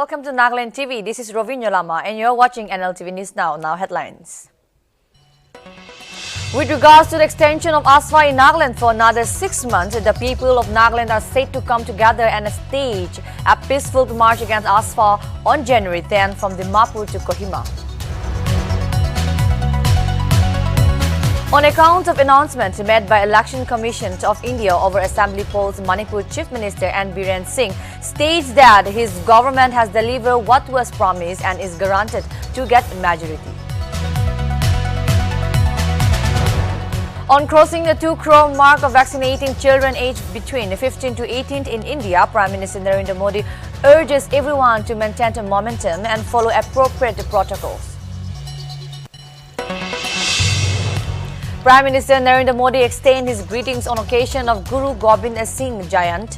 welcome to Nagaland TV. This is Rovinyo Lama and you're watching Nltv News Now. Now headlines. With regards to the extension of ASFA in Nagaland for another 6 months, the people of Nagaland are said to come together and stage a peaceful march against ASFA on January 10 from Dimapur to Kohima. On account of announcements made by Election Commission of India over Assembly polls, Manipur Chief Minister N. Biren Singh states that his government has delivered what was promised and is guaranteed to get a majority. On crossing the 2 crore mark of vaccinating children aged between 15 to 18 in India, Prime Minister Narendra Modi urges everyone to maintain the momentum and follow appropriate protocols. Prime Minister Narendra Modi extended his greetings on occasion of Guru Gobind Singh Jayanti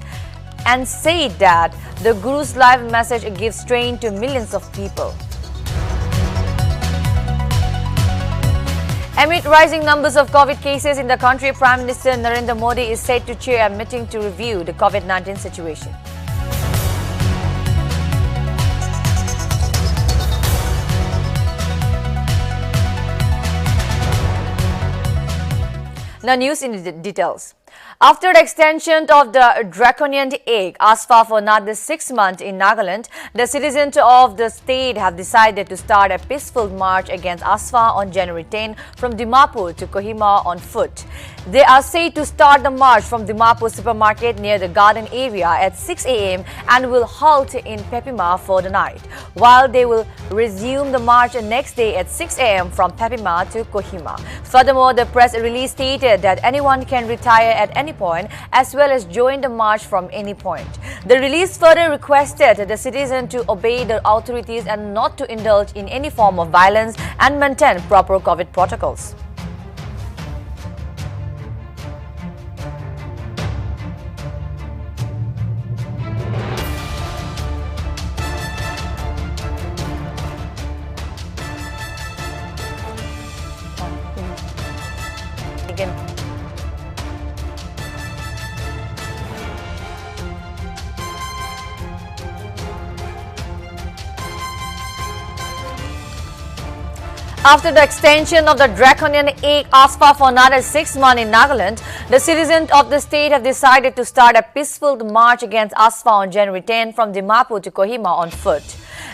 and said that the Guru's life message gives strength to millions of people. Amid rising numbers of COVID cases in the country, Prime Minister Narendra Modi is said to chair a meeting to review the COVID-19 situation. Now news in details. After the extension of the draconian aid ASFA for another 6 months in Nagaland, the citizens of the state have decided to start a peaceful march against ASFA on January 10 from Dimapur to Kohima on foot. They are said to start the march from Dimapur supermarket near the garden area at 6 a.m. and will halt in Pepima for the night, while they will resume the march next day at 6 a.m. from Pepima to Kohima. Furthermore, the press release stated that anyone can retire at any point as well as join the march from any point. The release further requested the citizens to obey the authorities and not to indulge in any form of violence and maintain proper COVID protocols. After the extension of the draconian aid ASFA for another 6 months in Nagaland, the citizens of the state have decided to start a peaceful march against ASFA on January 10 from Dimapur to Kohima on foot.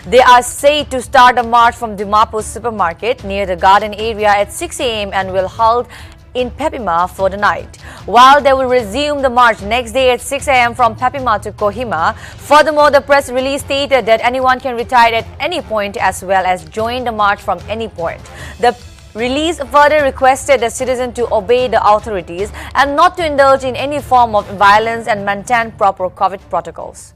They are said to start the march from Dimapur supermarket near the garden area at 6 a.m. and will halt in Pepima for the night, while they will resume the march next day at 6 a.m. from Pepima to Kohima. Furthermore, the press release stated that anyone can retire at any point as well as join the march from any point. The release further requested the citizens to obey the authorities and not to indulge in any form of violence and maintain proper COVID protocols.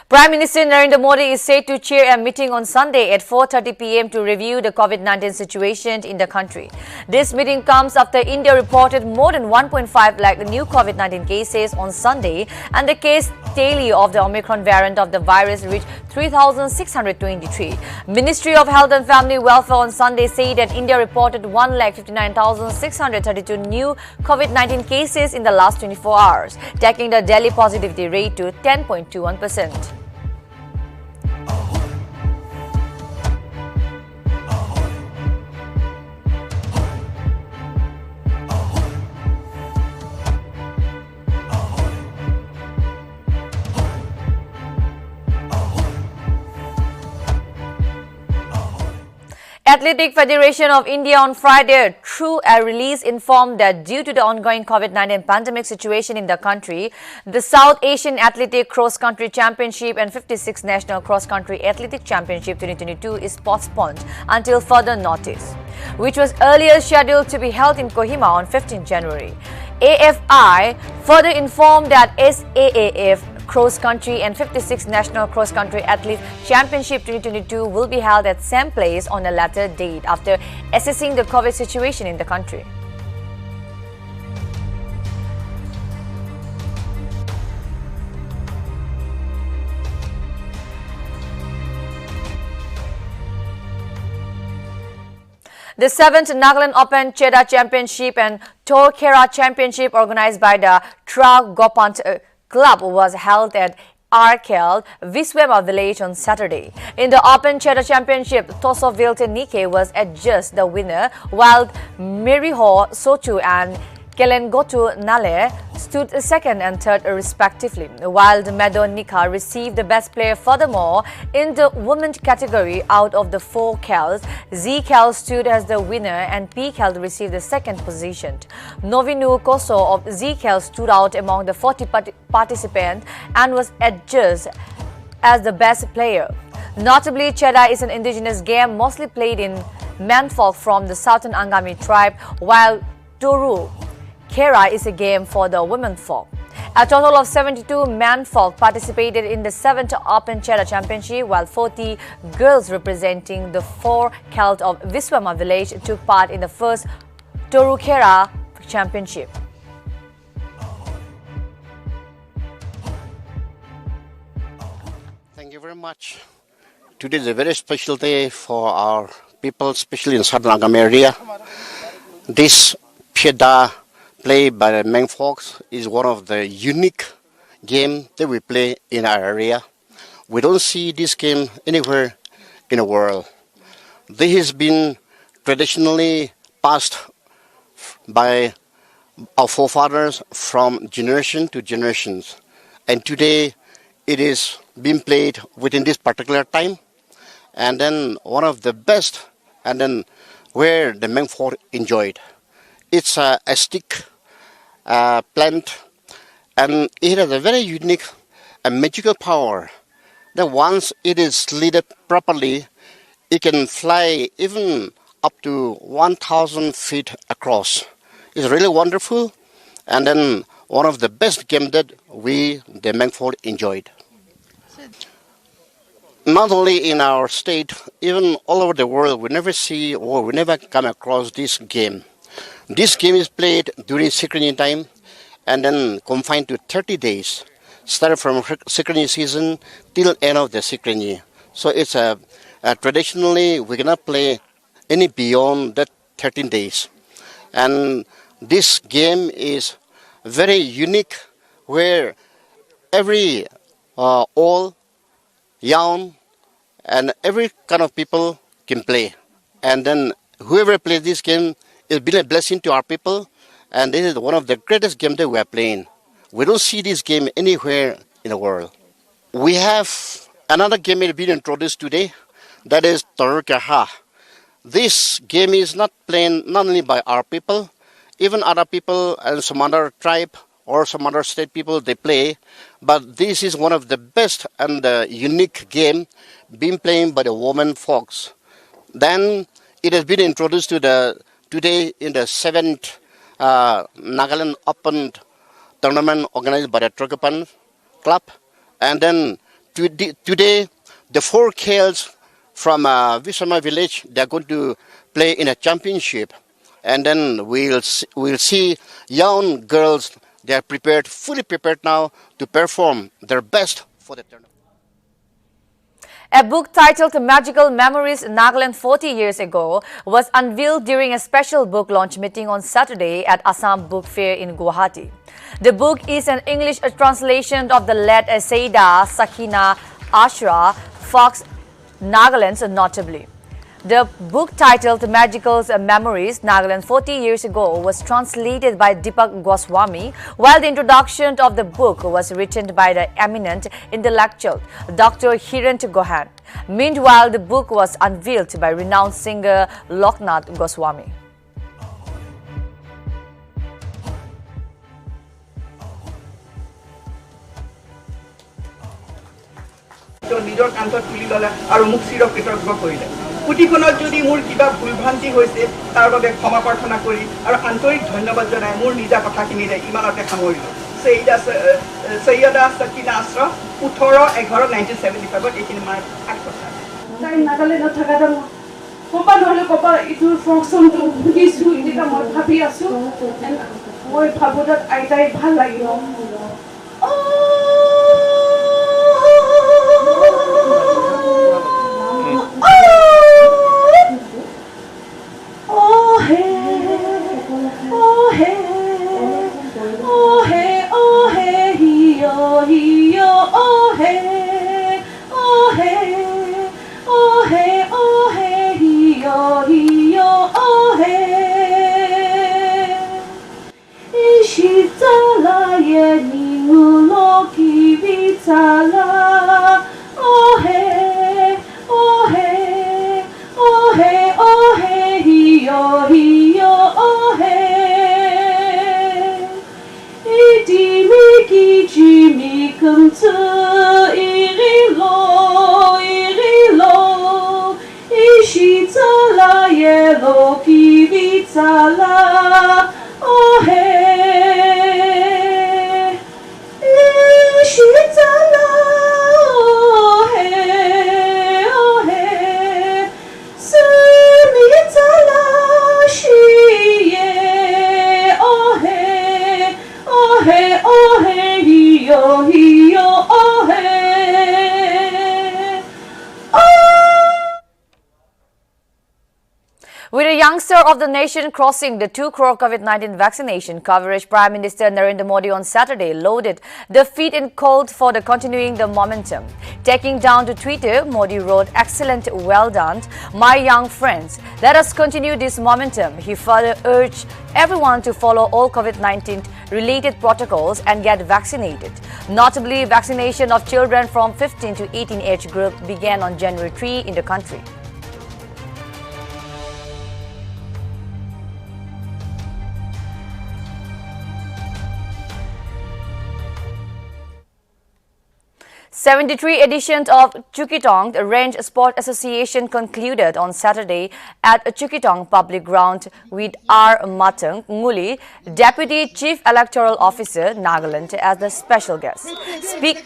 Prime Minister Narendra Modi is said to chair a meeting on Sunday at 4:30 p.m. to review the COVID-19 situation in the country. This meeting comes after India reported more than 1.5 lakh new COVID-19 cases on Sunday and the case tally of the Omicron variant of the virus reached 3,623. Ministry of Health and Family Welfare on Sunday said that India reported 1,59,632 new COVID-19 cases in the last 24 hours, taking the daily positivity rate to 10.21%. Athletic Federation of India on Friday, through a release, informed that due to the ongoing COVID-19 pandemic situation in the country, the South Asian Athletic Cross Country Championship and 56th National Cross Country Athletic Championship 2022 is postponed until further notice, which was earlier scheduled to be held in Kohima on 15 January. AFI further informed that SAAF Cross Country and 56th National Cross Country Athlete Championship 2022 will be held at same place on a later date after assessing the COVID situation in the country. The 7th Nagaland Open Cheda Championship and Torkera Championship organized by the Gopant Club was held at Arkel, Viswema village on Saturday. In the Open Cheda Championship, Toso Vilte Nike was adjudged the winner, while Miriho Sochu and Kelengotu Nale stood second and third respectively, while Meadow Nika received the best player. Furthermore, in the women's category, out of the 4 Kels, Z Kel stood as the winner and P Kel received the second position. Novinu Koso of Z Kel stood out among the 40 participants and was adjudged as the best player. Notably, Cheda is an indigenous game mostly played in menfolk from the southern Angami tribe, while Toru Kera is a game for the women folk. A total of 72 menfolk participated in the 7th Open Cheda Championship, while 40 girls representing the 4 Celt of Viswama village took part in the first Toru Kera Championship. Thank you very much. Today is a very special day for our people, especially in Southern Angami area. This Cheda play by the Meng folks is one of the unique games that we play in our area. We don't see this game anywhere in the world. This has been traditionally passed by our forefathers from generation to generations. And today it is being played within this particular time. And then one of the best, and then where the Meng folk enjoyed. It's a stick plant, and it has a very unique and magical power that once it is slid properly, it can fly even up to 1,000 feet across. It's really wonderful, and then one of the best games that we, the Meng folk, enjoyed. Not only in our state, even all over the world, we never see or we never come across this game. This game is played during Sikrini time and then confined to 30 days, started from Sikrini season till end of the Sikrini. So it's traditionally we cannot play any beyond that 13 days. And this game is very unique where every old, young, and every kind of people can play. And then whoever plays this game, it's been a blessing to our people, and this is one of the greatest games that we are playing. We don't see this game anywhere in the world. We have another game that has been introduced today, that is Torukaha. This game is not played not only by our people, even other people and some other tribe or some other state people, they play, but this is one of the best and unique game being played by the women folks. Then it has been introduced to today in the 7th Nagaland Open tournament organized by the Trokapan Club. And then today, the 4 Kales from Visama village, they are going to play in a championship. And then we'll see young girls, they are prepared, fully prepared now to perform their best for the tournament. A book titled Magical Memories Nagaland 40 Years Ago was unveiled during a special book launch meeting on Saturday at Assam Book Fair in Guwahati. The book is an English translation of the late Saida Sakina Ashra Fox Nagaland notably. The book titled Magical Memories Nagaland 40 Years Ago was translated by Deepak Goswami, while the introduction of the book was written by the eminent intellectual Dr. Hirant Gohan. Meanwhile, the book was unveiled by renowned singer Loknath Goswami. পুথিখনত যদি মোৰ কিবা ভুলভ্ৰান্তি হৈছে তাৰ বাবে ক্ষমা প্ৰাৰ্থনা কৰি আৰু আন্তৰিক ধন্যবাদ জনাই মোৰ নিজা কথাখিনিৰে ইমানতে সামৰিলোঁ। সৈয়দা সাকিনা আশৰা 18/11/1975 এইখিনি মাৰ কথা। তাই নাগালেণ্ডত থাকাটা ক'বা নহ'লে ক'বা এইটো ফংচনটো শুনিছোঁ এতিয়া মই ভাবি আছোঁ মই ভাবোঁ তাত আইতাই ভাল লাগিব। With a youngster of the nation crossing the 2 crore COVID-19 vaccination coverage, Prime Minister Narendra Modi on Saturday loaded the feet and called for the continuing the momentum. Taking down to Twitter, Modi wrote, "Excellent, well done, my young friends. Let us continue this momentum." He further urged everyone to follow all COVID-19 related protocols and get vaccinated. Notably, vaccination of children from 15 to 18 age group began on January 3 in the country. '73 edition of Chukitong Range Sport Association concluded on Saturday at Chukitong Public Ground with R. Matang Nguli, Deputy Chief Electoral Officer, Nagaland, as the special guest.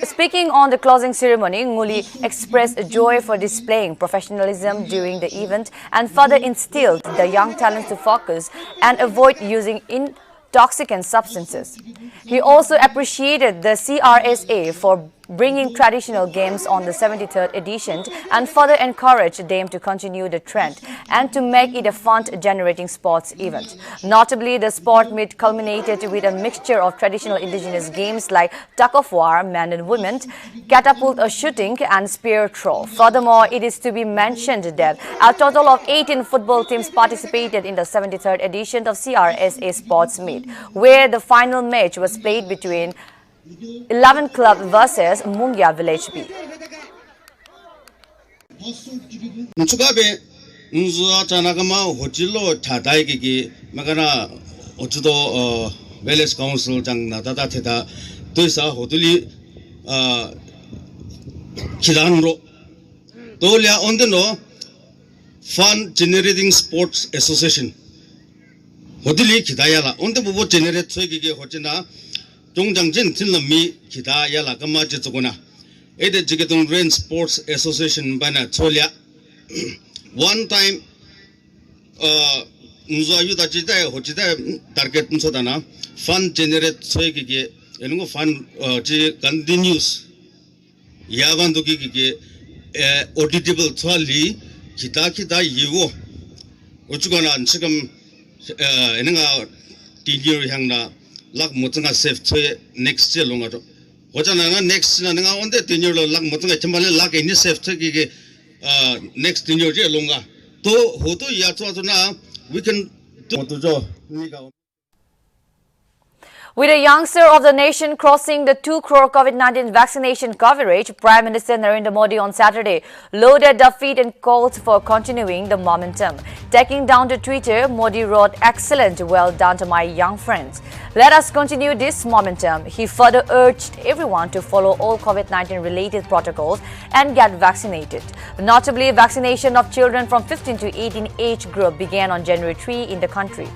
Speaking on the closing ceremony, Nguli expressed joy for displaying professionalism during the event and further instilled the young talents to focus and avoid using intoxicant substances. He also appreciated the CRSA for bringing traditional games on the 73rd edition and further encouraged them to continue the trend and to make it a fun-generating sports event. Notably, the sport meet culminated with a mixture of traditional indigenous games like tug of war, men and women, catapult shooting and spear throw. Furthermore, it is to be mentioned that a total of 18 football teams participated in the 73rd edition of CRSA Sports Meet, where the final match was played between 11 Club versus Mungia Village B. Nchukabe nzua chanakama hochilo tadaiki magana ochudo village council jang nadada theta toisa hotuli kidanro tolia ondeno fun generating sports association hotili kidayala onde bobo generate thoigige hochina 종장진 tilnami kita yala kama jitsukuna ede jigetong Rain Sports Association bana cholia one time nzo yuda jida hojida target nsodana fund generate soigige enugo fund ji continuous yabandu gige auditable thali kita yiwo uchugana 지금 enanga tinyo 향나 락 못anga safe next year longa hojana next na nga onde tenyo lak motanga chambale lak ini safe ki next tenyo je longa to hoto ya to na we can do jo With a youngster of the nation crossing the 2 crore COVID-19 vaccination coverage, Prime Minister Narendra Modi on Saturday loaded the feet and called for continuing the momentum. Taking down to Twitter, Modi wrote, "Excellent, well done to my young friends. Let us continue this momentum." He further urged everyone to follow all COVID-19 related protocols and get vaccinated. Notably, vaccination of children from 15 to 18 age group began on January 3 in the country.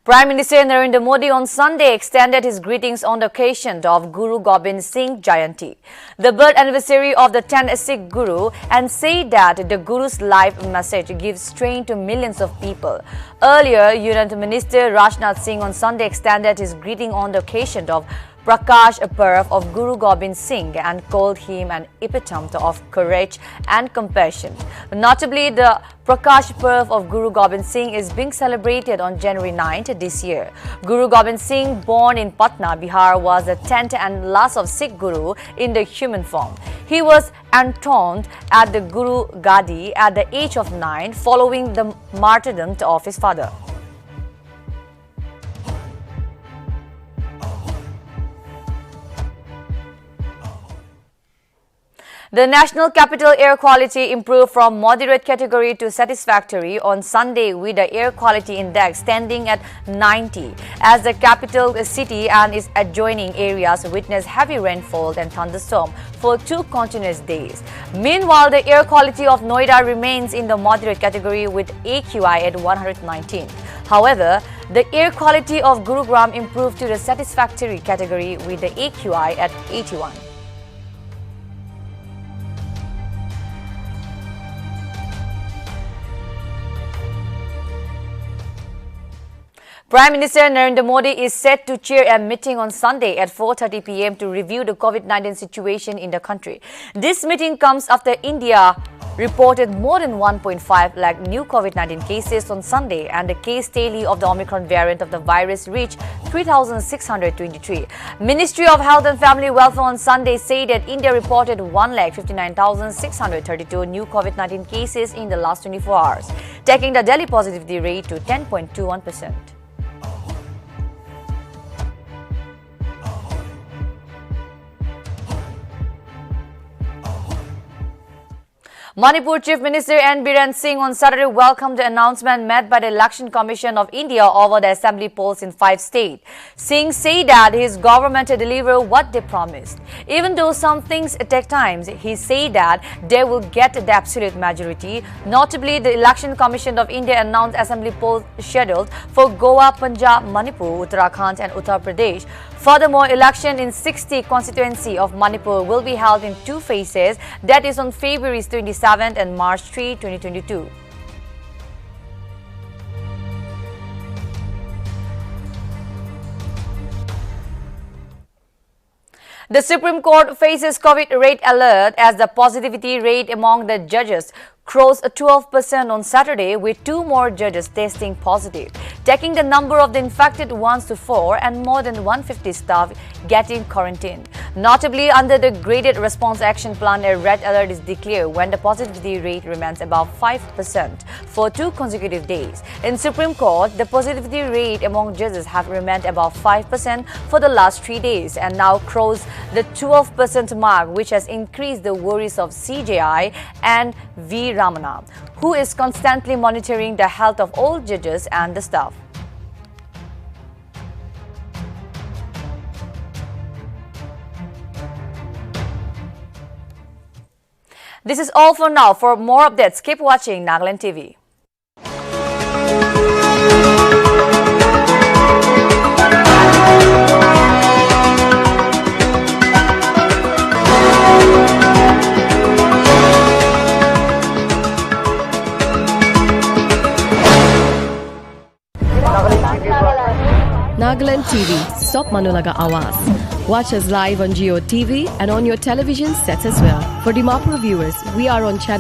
Prime Minister Narendra Modi on Sunday extended his greetings on the occasion of Guru Gobind Singh Jayanti, the birth anniversary of the 10th Sikh Guru, and said that the Guru's life message gives strength to millions of people. Earlier, Union Minister Rajnath Singh on Sunday extended his greeting on the occasion of Prakash Parv of Guru Gobind Singh and called him an epitome of courage and compassion. Notably, the Prakash Parv of Guru Gobind Singh is being celebrated on January 9th this year. Guru Gobind Singh, born in Patna, Bihar, was the 10th and last of Sikh Guru in the human form. He was enthroned at the Guru Gadi at the age of 9 following the martyrdom of his father. The national capital air quality improved from moderate category to satisfactory on Sunday, with the air quality index standing at 90, as the capital city and its adjoining areas witnessed heavy rainfall and thunderstorm for 2 continuous days. Meanwhile, the air quality of Noida remains in the moderate category with AQI at 119. However, the air quality of Gurugram improved to the satisfactory category with the AQI at 81. Prime Minister Narendra Modi is set to chair a meeting on Sunday at 4:30 p.m. to review the COVID-19 situation in the country. This meeting comes after India reported more than 1.5 lakh new COVID-19 cases on Sunday, and the case tally of the Omicron variant of the virus reached 3,623. Ministry of Health and Family Welfare on Sunday said that India reported 1,59,632 new COVID-19 cases in the last 24 hours, taking the daily positivity rate to 10.21%. Manipur Chief Minister N. Biren Singh on Saturday welcomed the announcement made by the Election Commission of India over the assembly polls in 5 states. Singh said that his government will deliver what they promised. Even though some things take time, he said that they will get the absolute majority. Notably, the Election Commission of India announced assembly polls scheduled for Goa, Punjab, Manipur, Uttarakhand and Uttar Pradesh. Furthermore, election in 60 constituency of Manipur will be held in 2 phases, that is on February 27th and March 3, 2022. The Supreme Court faces COVID rate alert as the positivity rate among the judges crossed 12% on Saturday, with 2 more judges testing positive, taking the number of the infected ones to 4 and more than 150 staff getting quarantined. Notably, under the Graded Response Action Plan, a red alert is declared when the positivity rate remains above 5% for 2 consecutive days. In Supreme Court, the positivity rate among judges have remained above 5% for the last 3 days and now crossed the 12% mark, which has increased the worries of CJI and V. Ramana, who is constantly monitoring the health of all judges and the staff. This is all for now. For more updates, keep watching Nagaland TV. Nagaland TV, Stop Manulaga Awas. Watch us live on Geo TV and on your television sets as well. For Dimapur viewers, we are on channel